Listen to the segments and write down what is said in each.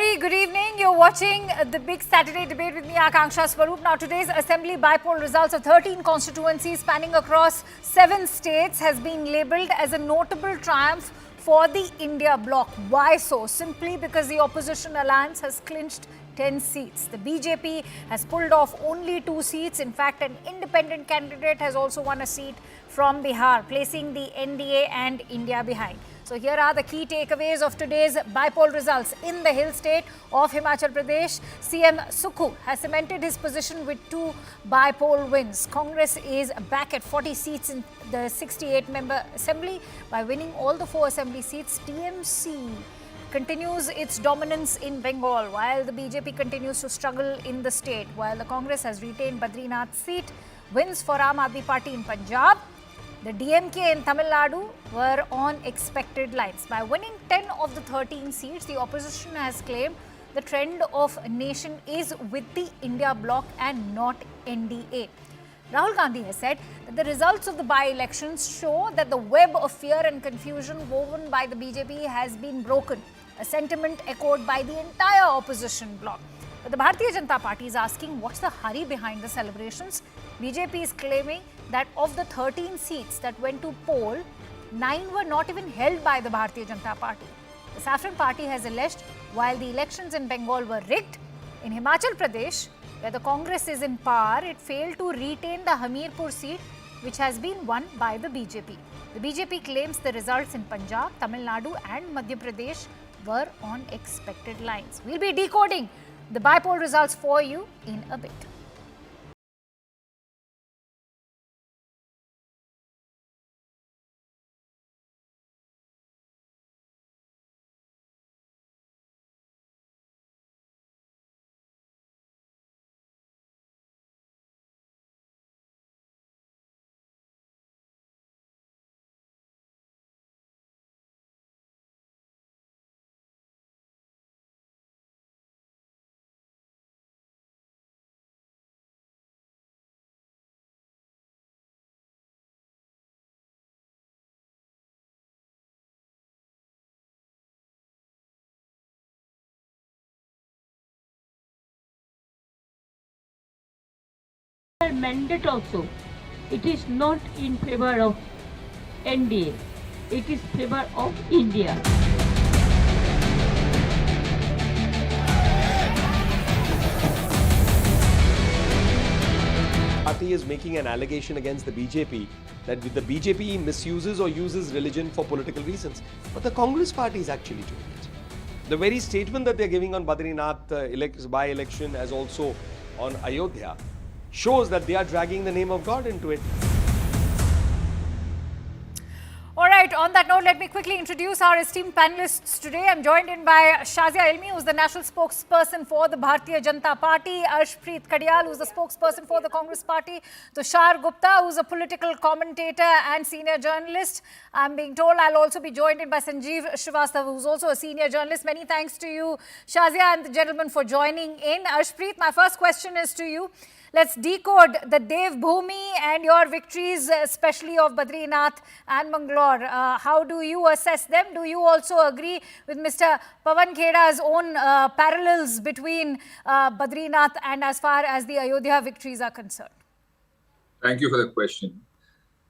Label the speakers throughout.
Speaker 1: very good evening. You're watching the big Saturday debate with me, Akanksha Swaroop. Now, today's assembly bypoll results of 13 constituencies spanning across 7 states has been labelled as a notable triumph for the India Bloc. Why so? Simply because the opposition alliance has clinched 10 seats. The BJP has pulled off only 2 seats. In fact, an independent candidate has also won a seat from Bihar, placing the NDA and India behind. So here are the key takeaways of today's bypoll results. In the hill state of Himachal Pradesh, CM Sukhu has cemented his position with 2 bypoll wins. Congress is back at 40 seats in the 68-member assembly by winning all the 4 assembly seats. TMC continues its dominance in Bengal, while the BJP continues to struggle in the state. While the Congress has retained Badrinath's seat, wins for Aam Aadmi Party in Punjab. The DMK in Tamil Nadu were on expected lines. By winning 10 of the 13 seats, the opposition has claimed the trend of nation is with the India Bloc and not NDA. Rahul Gandhi has said that the results of the by-elections show that the web of fear and confusion woven by the BJP has been broken, a sentiment echoed by the entire opposition bloc. But the Bharatiya Janata Party is asking what's the hurry behind the celebrations. BJP is claiming that of the 13 seats that went to poll, 9 were not even held by the Bharatiya Janata Party. The Saffron Party has alleged while the elections in Bengal were rigged, in Himachal Pradesh, where the Congress is in power, it failed to retain the Hamirpur seat, which has been won by the BJP. The BJP claims the results in Punjab, Tamil Nadu and Madhya Pradesh were on expected lines. We'll be decoding the bypoll results for you in a bit.
Speaker 2: Mandate also, it is not in favor of NDA, it is favor of India.
Speaker 3: Party is making an allegation against the BJP that the BJP misuses or uses religion for political reasons. But the Congress Party is actually doing it. The very statement that they're giving on Badrinath by-election as also on Ayodhya shows that they are dragging the name of God into it.
Speaker 1: All right, on that note, let me quickly introduce our esteemed panelists today. I'm joined in by Shazia Ilmi, who's the national spokesperson for the Bharatiya Janata Party, Arshpreet Kadiyal, who's the spokesperson for the Congress Party, Tushar Gupta, who's a political commentator and senior journalist. I'm being told I'll also be joined in by Sanjeev Srivastava, who's also a senior journalist. Many thanks to you, Shazia and the gentlemen, for joining in. Arshpreet, my first question is to you. Let's decode the Dev Bhumi and your victories, especially of Badrinath and Mangalore. How do you assess them? Do you also agree with Mr. Pawan Kheda's own parallels between Badrinath and as far as the Ayodhya victories are concerned?
Speaker 4: Thank you for the question.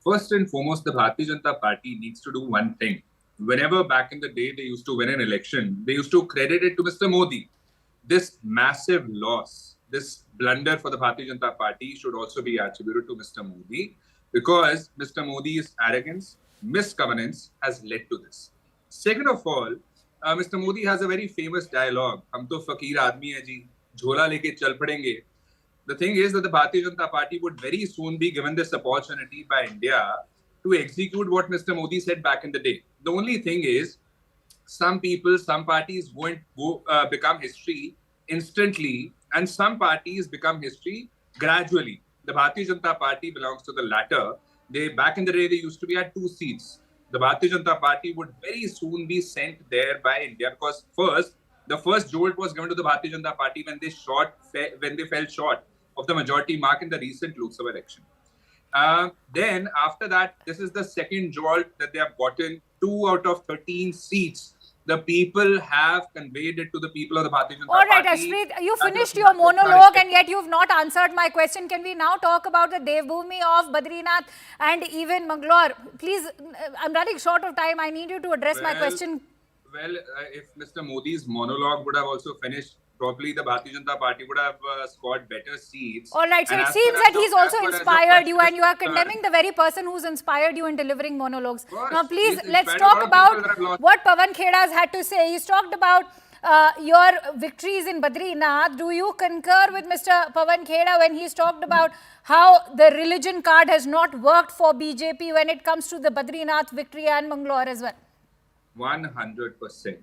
Speaker 4: First and foremost, the Bharatiya Janata Party needs to do one thing. Whenever back in the day they used to win an election, they used to credit it to Mr. Modi. This massive loss, this blunder for the Bharatiya Janata Party should also be attributed to Mr. Modi, because Mr. Modi's arrogance, misgovernance has led to this. Second of all, Mr. Modi has a very famous dialogue, "Hum to fakir aadmi hai ji, jhola leke chal padenge." The thing is that the Bharatiya Janata Party would very soon be given this opportunity by India to execute what Mr. Modi said back in the day. The only thing is, some people, some parties won't become history instantly, and some parties become history gradually. The Bharatiya Janata Party belongs to the latter. Back in the day, they used to be at 2 seats. The Bharatiya Janata Party would very soon be sent there by India, because the first jolt was given to the Bharatiya Janata Party when they fell short of the majority mark in the recent Lok Sabha election. Then after that, this is the second jolt that they have gotten. 2 out of 13 seats The people have conveyed it to the people of the Bharatiya Janata
Speaker 1: All right,
Speaker 4: Party.
Speaker 1: Ashpreet, you
Speaker 4: That
Speaker 1: finished
Speaker 4: was
Speaker 1: your
Speaker 4: not
Speaker 1: monologue and
Speaker 4: respected.
Speaker 1: yet you've not answered my question. Can we now talk about the Devbhoomi of Badrinath and even Mangalore? Please, I'm running short of time. I need you to address my question.
Speaker 4: Well, if Mr. Modi's monologue would have also finished properly, the Bharatiya Janata Party would have scored better seats.
Speaker 1: All right, so
Speaker 4: And
Speaker 1: it
Speaker 4: as
Speaker 1: seems
Speaker 4: far as
Speaker 1: that he's
Speaker 4: the- as
Speaker 1: also
Speaker 4: far as the
Speaker 1: inspired you
Speaker 4: question
Speaker 1: and you are
Speaker 4: is concerned,
Speaker 1: condemning the very person who's inspired you in delivering monologues.
Speaker 4: course,
Speaker 1: Now, please,
Speaker 4: he's
Speaker 1: let's
Speaker 4: inspired a lot
Speaker 1: talk
Speaker 4: of people
Speaker 1: about
Speaker 4: that have lost.
Speaker 1: what Pawan Kheda has had to say. He's talked about your victories in Badrinath. Do you concur with Mr. Pawan Kheda when he's talked about how the religion card has not worked for BJP when it comes to the Badrinath victory and Mangalore as well?
Speaker 4: 100%.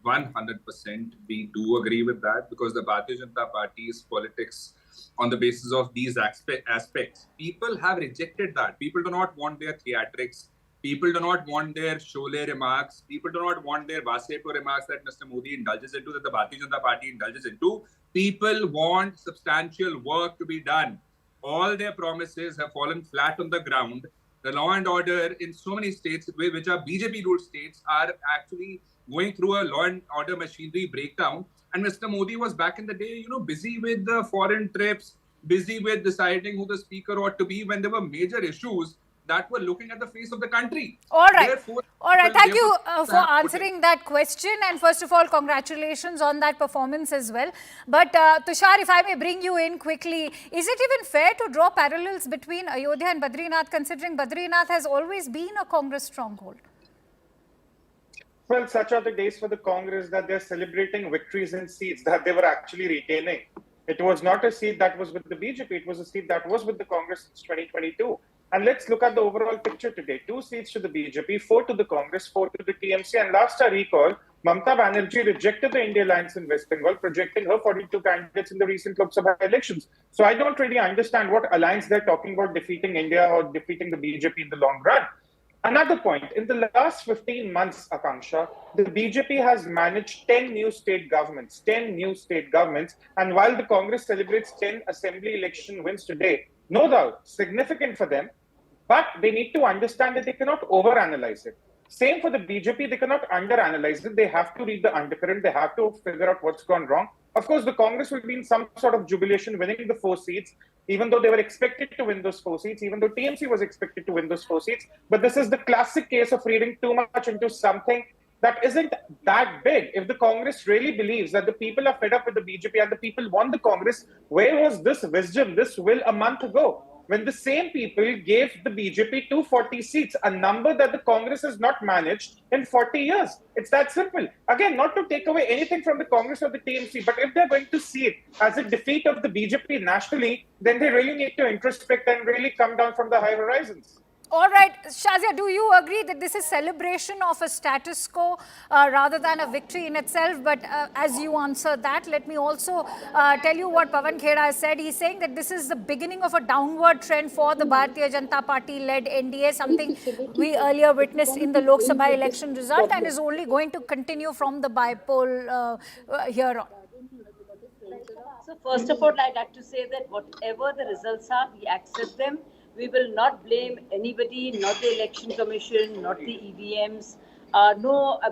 Speaker 4: 100% we do agree with that, because the Bharatiya Janata Party's politics on the basis of these aspects, people have rejected that. People do not want their theatrics. People do not want their Sholay remarks. People do not want their Vasepo remarks that Mr. Modi indulges into, that the Bharatiya Janata Party indulges into. People want substantial work to be done. All their promises have fallen flat on the ground. The law and order in so many states, which are BJP-ruled states, are actually going through a law and order machinery breakdown. And Mr. Modi was back in the day, busy with the foreign trips, busy with deciding who the speaker ought to be when there were major issues that were looking at the face of the country.
Speaker 1: All right.
Speaker 4: Therefore,
Speaker 1: All right. Thank you
Speaker 4: therefore,
Speaker 1: for answering that question. And first of all, congratulations on that performance as well. But Tushar, if I may bring you in quickly, is it even fair to draw parallels between Ayodhya and Badrinath, considering Badrinath has always been a Congress stronghold?
Speaker 5: Well, such are the days for the Congress that they're celebrating victories in seats that they were actually retaining. It was not a seat that was with the BJP, it was a seat that was with the Congress since 2022. And let's look at the overall picture today. 2 seats to the BJP, 4 to the Congress, 4 to the TMC. And last I recall, Mamata Banerjee rejected the India Alliance in West Bengal, projecting her 42 candidates in the recent Lok Sabha elections. So I don't really understand what alliance they're talking about defeating India or defeating the BJP in the long run. Another point, in the last 15 months, Akanksha, the BJP has managed 10 new state governments, and while the Congress celebrates 10 assembly election wins today, no doubt, significant for them, but they need to understand that they cannot overanalyze it. Same for the BJP, they cannot underanalyze it. They have to read the undercurrent, they have to figure out what's gone wrong. Of course, the Congress will be in some sort of jubilation winning the 4 seats, even though they were expected to win those 4 seats, even though TMC was expected to win those 4 seats. But this is the classic case of reading too much into something that isn't that big. If the Congress really believes that the people are fed up with the BJP and the people want the Congress, where was this wisdom, this will a month ago? When the same people gave the BJP 240 seats, a number that the Congress has not managed in 40 years. It's that simple. Again, not to take away anything from the Congress or the TMC, but if they're going to see it as a defeat of the BJP nationally, then they really need to introspect and really come down from the high horizons.
Speaker 1: All right, Shazia, do you agree that this is celebration of a status quo rather than a victory in itself? But as you answer that, let me also tell you what Pawan Kheda has said. He's saying that this is the beginning of a downward trend for the Bharatiya Janata Party-led NDA, something we earlier witnessed in the Lok Sabha election result and is only going to continue from the bypoll here on.
Speaker 2: So first of all, I'd like to say that whatever the results are, we accept them. We will not blame anybody, not the Election Commission, not the EVMs.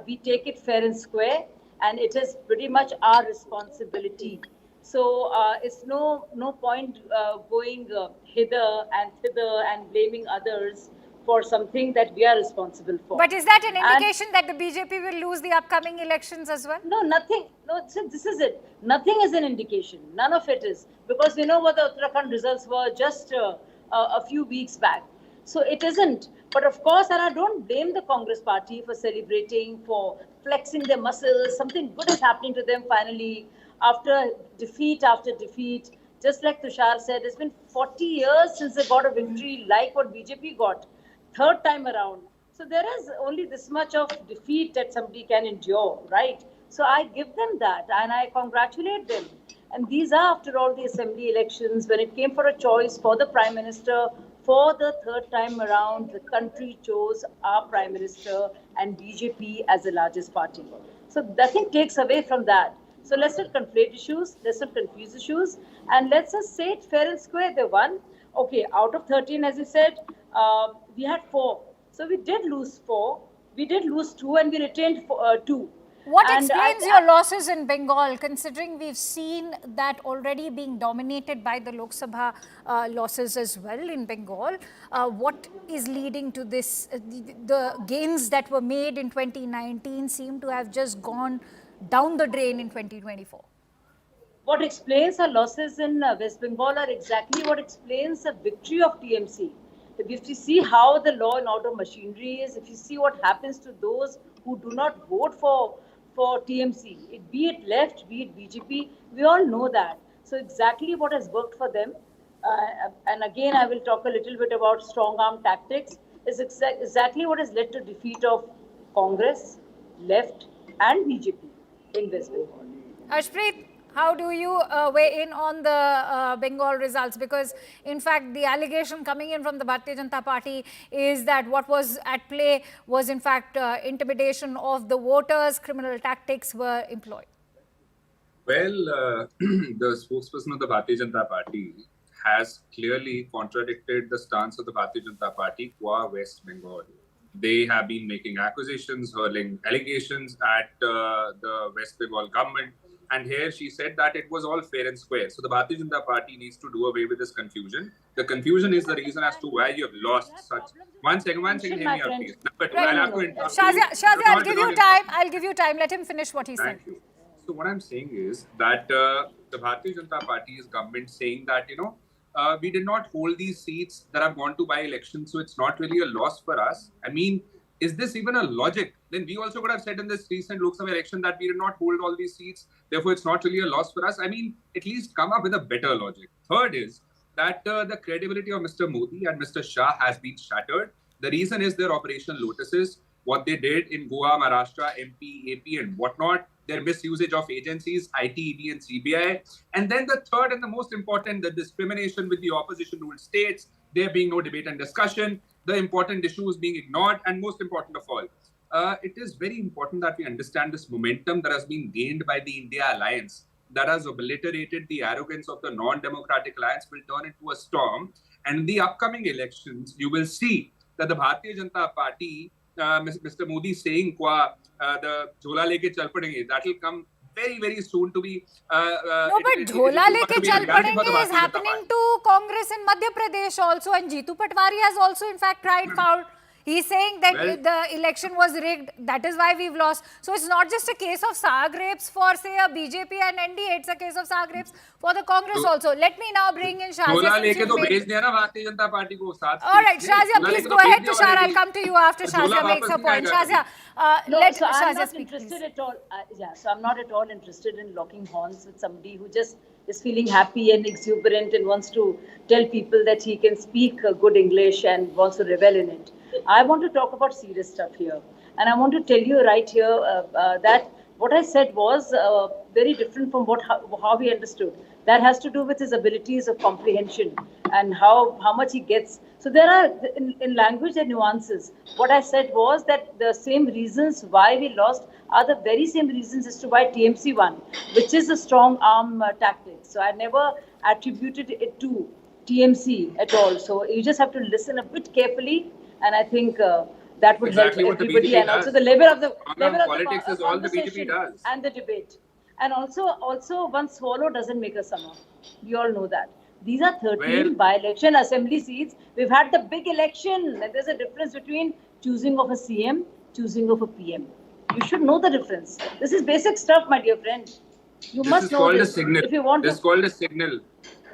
Speaker 2: We take it fair and square, and it is pretty much our responsibility. So it's no point going hither and thither and blaming others for something that we are responsible for.
Speaker 1: But is that an indication that the BJP will lose the upcoming elections as well?
Speaker 2: No, nothing. No, this is it. Nothing is an indication. None of it is. Because we know what the Uttarakhand results were just a few weeks back. So it isn't. But of course, and I don't blame the Congress party for celebrating, for flexing their muscles. Something good is happening to them finally after defeat after defeat. Just like Tushar said, it's been 40 years since they got a victory like what BJP got, 3rd time around. So there is only this much of defeat that somebody can endure, right? So I give them that and I congratulate them. And these are, after all, the assembly elections. When it came for a choice for the Prime Minister, for the 3rd time around, the country chose our Prime Minister and BJP as the largest party. So nothing takes away from that. So let's not conflate issues, let's not confuse issues, and let's just say it fair and square. They won. Okay, out of 13, as you said, we had 4. So we did lose 4. We did lose 2 and we retained 2.
Speaker 1: What
Speaker 2: And
Speaker 1: explains your losses in Bengal, considering we've seen that already being dominated by the Lok Sabha losses as well in Bengal? What is leading to this? The gains that were made in 2019 seem to have just gone down the drain in 2024.
Speaker 2: What explains our losses in West Bengal are exactly what explains the victory of TMC. If you see how the law and order machinery is, if you see what happens to those who do not vote for TMC, be it left, be it BJP, we all know that. So exactly what has worked for them, and again I will talk a little bit about strong arm tactics, is exactly what has led to defeat of Congress, left and BJP in West Bengal.
Speaker 1: Harshpreet, how do you weigh in on the Bengal results? Because, in fact, the allegation coming in from the Bharatiya Janata Party is that what was at play was, in fact, intimidation of the voters, criminal tactics were employed.
Speaker 4: Well, the spokesperson of the Bharatiya Janata Party has clearly contradicted the stance of the Bharatiya Janata Party qua West Bengal. They have been making accusations, hurling allegations at the West Bengal government. And here she said that it was all fair and square. So the Bharatiya Janata Party needs to do away with this confusion. The confusion is the reason as to why you have lost such. One second, hear me out, please. Number two, I'll have to interrupt you.
Speaker 1: Shazia, I'll give you time. I'll give you time. Let him finish what he said.
Speaker 4: Thank you. So what I'm saying is that the Bharatiya Janata Party is government saying that, we did not hold these seats that have gone to by-elections, so it's not really a loss for us. I mean, is this even a logic? Then we also could have said in this recent Lok Sabha election that we did not hold all these seats. Therefore, it's not really a loss for us. I mean, at least come up with a better logic. Third is that the credibility of Mr. Modi and Mr. Shah has been shattered. The reason is their Operation Lotuses, what they did in Goa, Maharashtra, MP, AP and whatnot, their misusage of agencies, IT, ED and CBI. And then the third and the most important, the discrimination with the opposition-ruled states, there being no debate and discussion, the important issues being ignored, and most important of all, it is very important that we understand this momentum that has been gained by the India alliance, that has obliterated the arrogance of the non-democratic alliance, will turn into a storm. And in the upcoming elections, you will see that the Bharatiya Janata Party, Mr. Modi saying, the Jhola leke chal padenge, that will come very, very soon to be...
Speaker 1: no, but Jhola leke chal padenge is happening to Congress in Madhya Pradesh also, and Jeetu Patwari has also, in fact, tried foul. He's saying that the election was rigged. That is why we've lost. So it's not just a case of sour grapes for, say, a BJP and NDA. It's a case of sour grapes for the Congress also. Let me now bring in Shazia. All right, Shazia, please go ahead, Tushar. I'll come to you after Shazia makes her point. Shazia, let Shazia speak, please.
Speaker 2: So I'm not at all interested in locking horns with somebody who just is feeling happy and exuberant and wants to tell people that he can speak good English and wants to revel in it. I want to talk about serious stuff here. And I want to tell you right here that what I said was very different from how he understood. That has to do with his abilities of comprehension and how much he gets. So there are, in language, there are nuances. What I said was that the same reasons why we lost are the very same reasons as to why TMC won, which is a strong arm tactic. So I never attributed it to TMC at all. So you just have to listen a bit carefully. And I think that would help everybody, and also the level of the
Speaker 4: politics is all the BJP does,
Speaker 2: and the debate. And also one swallow doesn't make a summer. We all know that. These are 13 by-election assembly seats. We've had the big election, and there's a difference between choosing of a CM, choosing of a PM. You should know the difference. This is basic stuff, my dear friend. You must know this. If you want
Speaker 4: this is called a signal.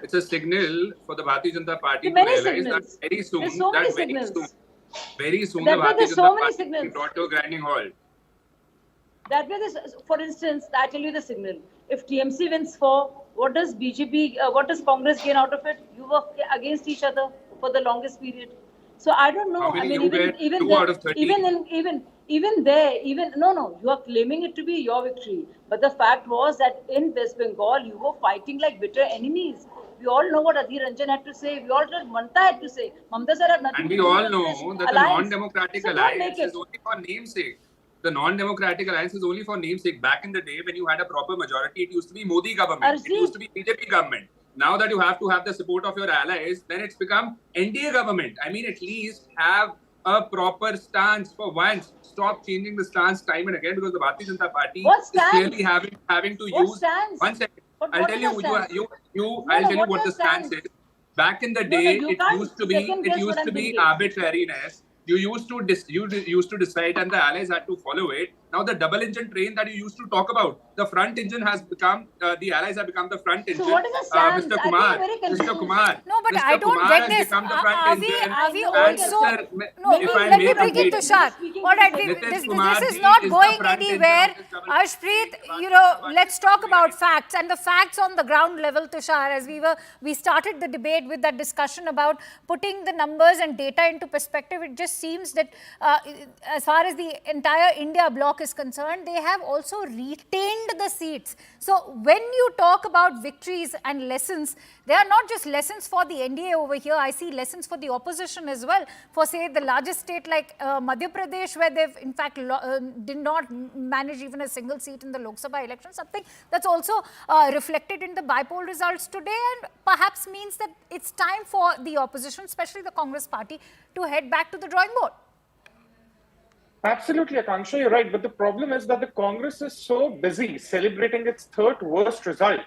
Speaker 4: It's a signal for the Bharatiya Janata Party to realize that very soon, very soon the Bharatiya Janata Party will be brought to a grinding halt.
Speaker 2: That way, for instance, I tell you the signal. If TMC wins what does BJP, what does Congress gain out of it? You work against each other for the longest period. So I don't know. I mean, even there, you are claiming it to be your victory. But the fact was that in West Bengal, you were fighting like bitter enemies. We all know what Adhir Ranjan had to say. We all know what Mamta had to say. Mamta sir had nothing
Speaker 4: and we all know that the non-democratic alliance is only for namesake. The non-democratic alliance is only for namesake. Back in the day, when you had a proper majority, it used to be Modi government. It used to be BJP government. Now that you have to have the support of your allies, then it's become NDA government. I mean, at least have a proper stance for once. Stop changing the stance time and again, because the Bharatiya Janata Party
Speaker 2: What
Speaker 4: is
Speaker 2: stance?
Speaker 4: clearly having to
Speaker 2: What
Speaker 4: use.
Speaker 2: stance?
Speaker 4: One second.
Speaker 2: But
Speaker 4: I'll
Speaker 2: what
Speaker 4: tell
Speaker 2: is
Speaker 4: you.
Speaker 2: the stance?
Speaker 4: I'll tell you
Speaker 2: what
Speaker 4: what the
Speaker 2: is the
Speaker 4: stance
Speaker 2: stance?
Speaker 4: is. Back in the
Speaker 2: No,
Speaker 4: day,
Speaker 2: you
Speaker 4: it
Speaker 2: can't
Speaker 4: used to
Speaker 2: second
Speaker 4: be
Speaker 2: guess what I'm thinking.
Speaker 4: arbitrariness. You used to decide, and the allies had to follow it. Now the double engine train that you used to talk about, the front engine has become the allies have become the front engine.
Speaker 2: So what is the stance?
Speaker 4: Mr.
Speaker 2: I
Speaker 4: Kumar,
Speaker 2: think very
Speaker 4: Mr.
Speaker 2: confused.
Speaker 4: Kumar.
Speaker 1: No, but
Speaker 4: Mr.
Speaker 1: I don't
Speaker 4: Kumar
Speaker 1: get
Speaker 4: has
Speaker 1: this.
Speaker 4: become the front
Speaker 1: Are
Speaker 4: engine.
Speaker 1: we
Speaker 4: And
Speaker 1: also?
Speaker 4: sir,
Speaker 1: No,
Speaker 4: if I
Speaker 1: let
Speaker 4: may
Speaker 1: me bring it
Speaker 4: complete.
Speaker 1: to Shah. All right, this is not going anywhere. Arshpreet, let's talk about facts and the facts on the ground level, Tushar. As we started the debate with that discussion about putting the numbers and data into perspective. It just seems that as far as the entire India bloc is concerned, they have also retained the seats. So when you talk about victories and lessons, they are not just lessons for the NDA over here. I see lessons for the opposition as well. For say the largest state like Madhya Pradesh, where they've in fact did not manage even a single seat in the Lok Sabha election, something that's also reflected in the bypoll results today, and perhaps means that it's time for the opposition, especially the Congress party, to head back to the drawing board.
Speaker 5: Absolutely, Akanksha, you're right. But the problem is that the Congress is so busy celebrating its third worst result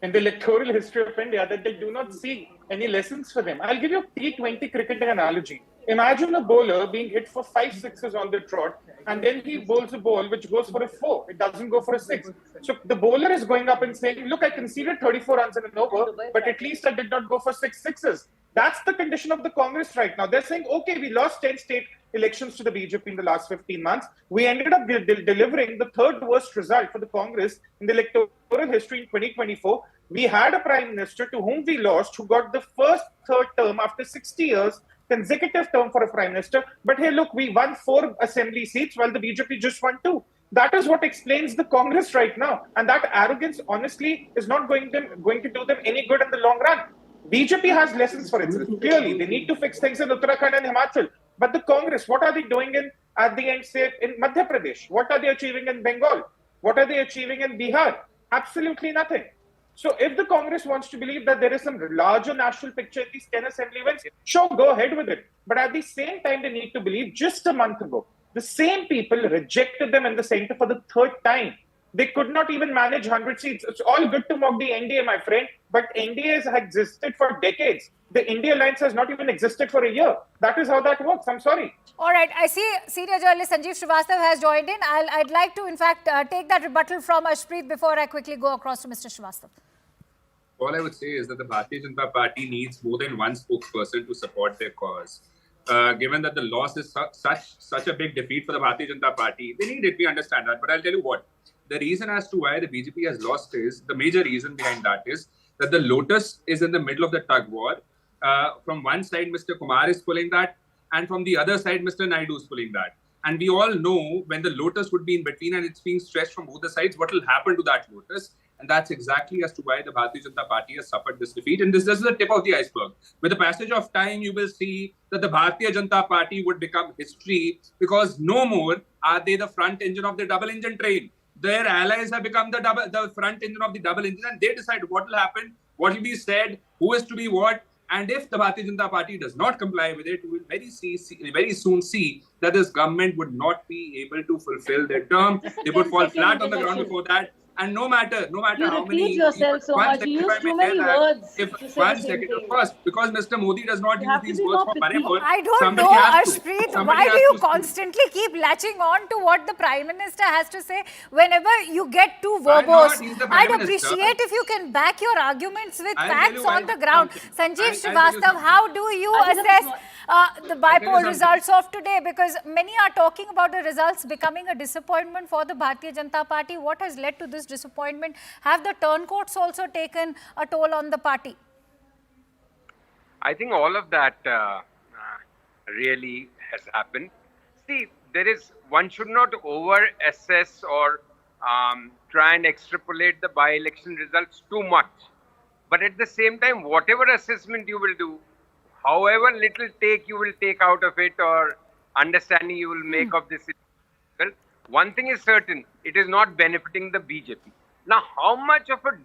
Speaker 5: in the electoral history of India that they do not see any lessons for them. I'll give you a T20 cricketing analogy. Imagine a bowler being hit for 5 sixes on the trot, and then he bowls a ball which goes for a 4. It doesn't go for a 6. So the bowler is going up and saying, look, I conceded 34 runs in an over, but at least I did not go for 6 sixes. That's the condition of the Congress right now. They're saying, okay, we lost 10 state elections to the BJP in the last 15 months. We ended up delivering the third worst result for the Congress in the electoral history in 2024. We had a prime minister to whom we lost, who got the first third term after 60 years, consecutive term for a prime minister. But hey, look, we won 4 assembly seats while the BJP just won 2. That is what explains the Congress right now. And that arrogance, honestly, is not going to do them any good in the long run. BJP has lessons for itself. Clearly, they need to fix things in Uttarakhand and Himachal. But the Congress, what are they doing at the end, say, in Madhya Pradesh? What are they achieving in Bengal? What are they achieving in Bihar? Absolutely nothing. So if the Congress wants to believe that there is some larger national picture in these 10 assembly wins, sure, go ahead with it. But at the same time, they need to believe just a month ago, the same people rejected them in the center for the third time. They could not even manage 100 seats. It's all good to mock the NDA, my friend, but NDA has existed for decades. The India Alliance has not even existed for a year. That is how that works. I'm sorry.
Speaker 1: All right. I see senior journalist Sanjeev Srivastava has joined in. I'd like to, in fact, take that rebuttal from Arshpreet before I quickly go across to Mr. Srivastava.
Speaker 4: All I would say is that the Bharatiya Janata Party needs more than one spokesperson to support their cause. Given that the loss is such a big defeat for the Bharatiya Janata Party, they need it. We understand that. But I'll tell you what. The reason as to why the BJP has lost is, the major reason behind that is that the Lotus is in the middle of the tug war. From one side, Mr. Kumar is pulling that, and from the other side, Mr. Naidu is pulling that. And we all know when the Lotus would be in between and it's being stretched from both the sides, what will happen to that Lotus. And that's exactly as to why the Bharatiya Janata Party has suffered this defeat. And this is the tip of the iceberg. With the passage of time, you will see that the Bharatiya Janata Party would become history, because no more are they the front engine of the double engine train. Their allies have become the front engine of the double engine, and they decide what will happen, what will be said, who is to be what. And if the Bharatiya Janata Party does not comply with it, we will very soon see that this government would not be able to fulfill their term. They would fall flat on the ground before that. And no matter
Speaker 2: you
Speaker 4: how many...
Speaker 2: repeat yourself so much. You use too many words to say the same thing.
Speaker 4: First, because Mr. Modi does not use these words for Manipur,
Speaker 1: I don't know, Arshpreet, why do you constantly keep latching on to what the Prime Minister has to say whenever you get too verbose? I'd appreciate if you can back your arguments with facts on the ground. Sanjeev Srivastava, how do you assess the bypoll results of today? Because many are talking about the results becoming a disappointment for the Bharatiya Janata Party. What has led to this disappointment? Have the turncoats also taken a toll on the party?
Speaker 6: I think all of that really has happened. See, one should not over-assess or try and extrapolate the by-election results too much. But at the same time, whatever assessment you will do, however little take you will take out of it or understanding you will make of this result, one thing is certain, it is not benefiting the BJP. Now, how much of a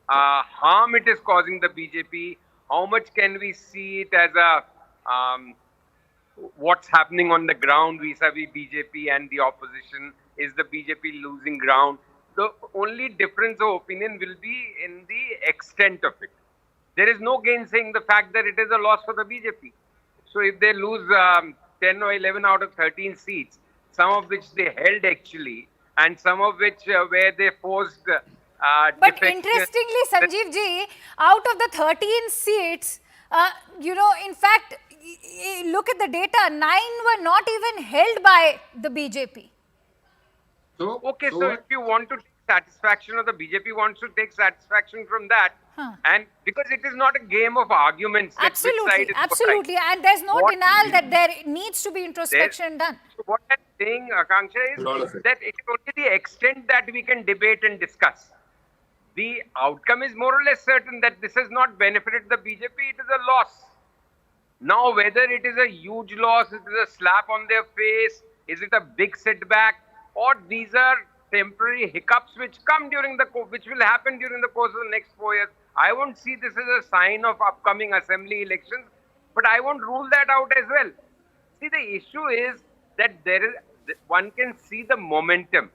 Speaker 6: harm it is causing the BJP, how much can we see it as a what's happening on the ground vis-a-vis BJP and the opposition. Is the BJP losing ground? The only difference of opinion will be in the extent of it. There is no gainsaying the fact that it is a loss for the BJP. So if they lose 10 or 11 out of 13 seats, some of which they held actually, and some of which where they forced
Speaker 1: But
Speaker 6: defection.
Speaker 1: interestingly, Sanjeev ji, out of the 13 seats, in fact, look at the data, 9 were not even held by the BJP.
Speaker 4: So,
Speaker 6: So if you want to take satisfaction, or the BJP wants to take satisfaction from that, and because it is not a game of arguments. That which side
Speaker 1: Absolutely,
Speaker 6: is
Speaker 1: absolutely.
Speaker 6: right.
Speaker 1: And there's no
Speaker 6: What-
Speaker 1: denial that there needs to be introspection done.
Speaker 6: So what I'm saying, Akanksha,
Speaker 4: Lot of
Speaker 6: is
Speaker 4: it.
Speaker 6: that it is only the extent that we can debate and discuss. The outcome is more or less certain that this has not benefited the BJP, it is a loss. Now, whether it is a huge loss, it is a slap on their face, is it a big setback, or these are temporary hiccups which come during which will happen during the course of the next 4 years. I won't see this as a sign of upcoming assembly elections, but I won't rule that out as well. See, the issue is that one can see the momentum.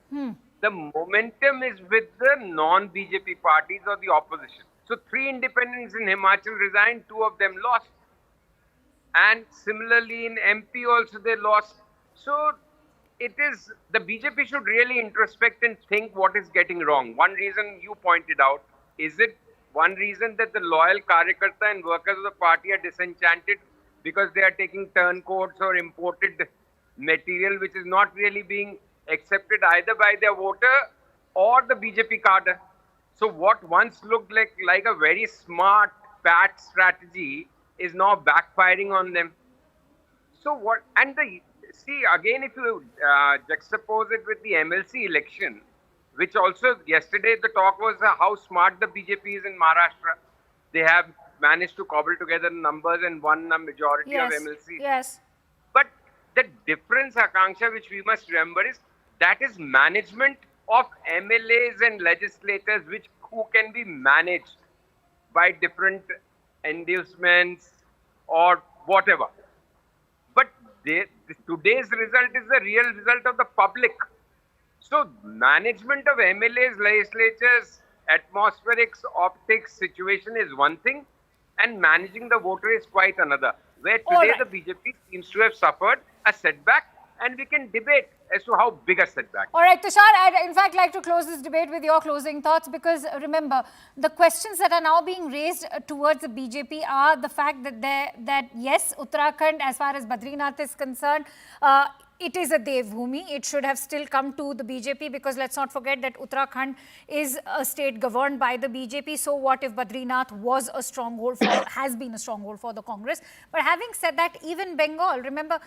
Speaker 6: The momentum is with the non-BJP parties or the opposition. So 3 independents in Himachal resigned, 2 of them lost. And similarly in MP also they lost. So it is, the BJP should really introspect and think what is getting wrong. One reason you pointed out, is it one reason that the loyal Karyakarta and workers of the party are disenchanted because they are taking turncoats or imported material which is not really being accepted either by their voter or the BJP cadre. So what once looked like a very smart, pat strategy is now backfiring on them. So what, and see again, if you juxtapose it with the MLC election, which also yesterday the talk was how smart the BJP is in Maharashtra. They have managed to cobble together numbers and won a majority of MLC.
Speaker 1: Yes.
Speaker 6: But the difference, Akanksha, which we must remember is that is management of MLAs and legislators who can be managed by different endorsements or whatever. But today's result is the real result of the public. So management of MLAs, legislatures, atmospherics, optics, situation is one thing, and managing the voter is quite another. Where today the BJP seems to have suffered a setback, and we can debate as to how big a setback.
Speaker 1: All right, Tushar, I'd in fact like to close this debate with your closing thoughts, because remember, the questions that are now being raised towards the BJP are the fact that yes, Uttarakhand, as far as Badrinath is concerned, it is a Devbhoomi. It should have still come to the BJP, because let's not forget that Uttarakhand is a state governed by the BJP. So what if Badrinath was a stronghold has been a stronghold for the Congress? But having said that, even Bengal, remember,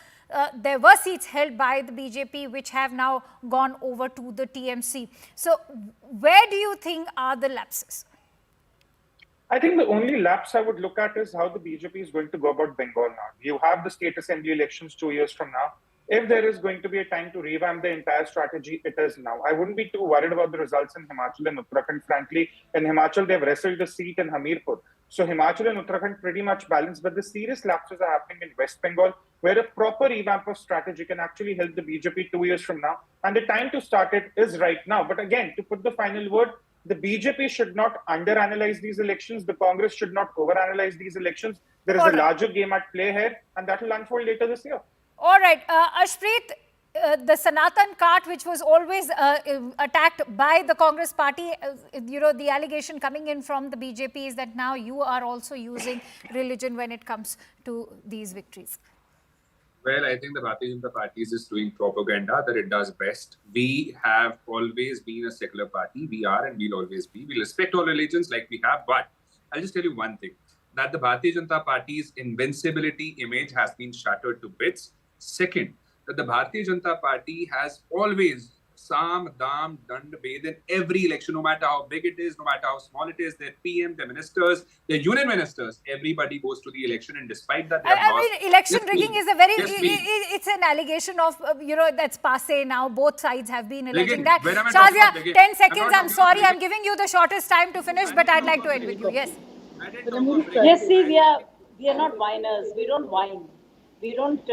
Speaker 1: there were seats held by the BJP which have now gone over to the TMC. So where do you think are the lapses?
Speaker 5: I think the only lapse I would look at is how the BJP is going to go about Bengal now. You have the state assembly elections 2 years from now. If there is going to be a time to revamp the entire strategy, it is now. I wouldn't be too worried about the results in Himachal and Uttarakhand. Frankly, in Himachal, they've wrestled the seat in Hamirpur. So Himachal and Uttarakhand pretty much balanced, but the serious lapses are happening in West Bengal, where a proper revamp of strategy can actually help the BJP 2 years from now. And the time to start it is right now. But again, to put the final word, the BJP should not underanalyze these elections. The Congress should not overanalyze these elections. There is a larger game at play here, and that will unfold later this year.
Speaker 1: All right, Ashpreet, the Sanatan cart, which was always attacked by the Congress party, the allegation coming in from the BJP is that now you are also using religion when it comes to these victories.
Speaker 4: Well, I think the Bharatiya Janata Party is just doing propaganda that it does best. We have always been a secular party. We are and we'll always be. We respect all religions like we have. But I'll just tell you one thing, that the Bharatiya Janata Party's invincibility image has been shattered to bits. Second, that the Bharatiya Janata Party has always Sam, Dam, Dand, Ved in every election, no matter how big it is, no matter how small it is, their PM, their ministers, their union ministers, everybody goes to the election, and despite that, they have lost.
Speaker 1: I mean, election rigging is a very, it's an allegation of, that's passe now. Both sides have been alleging that. Shazia, 10 seconds, I'm sorry, I'm giving you the shortest time to finish, but I'd like to end with you. Yes.
Speaker 2: Yes, see, we are not whiners. We don't whine. We don't.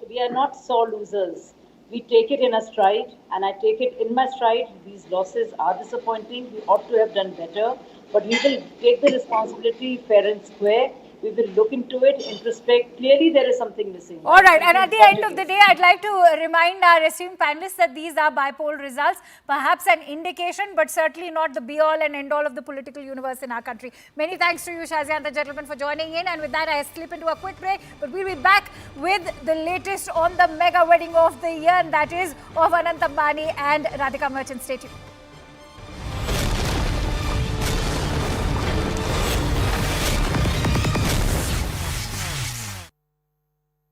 Speaker 2: We are not sore losers. We take it in a stride, and I take it in my stride. These losses are disappointing. We ought to have done better, but we will take the responsibility fair and square. We will look into it, introspect. Clearly, there is something missing.
Speaker 1: All right, and at the end of
Speaker 2: Continue.
Speaker 1: the day, I'd like to remind our esteemed panelists that these are bypoll results, perhaps an indication, but certainly not the be-all and end-all of the political universe in our country. Many thanks to you, Shazia and the gentlemen, for joining in. And with that, I slip into a quick break, but we'll be back with the latest on the mega wedding of the year, and that is of Anant Ambani and Radhika Merchant. Stay tuned.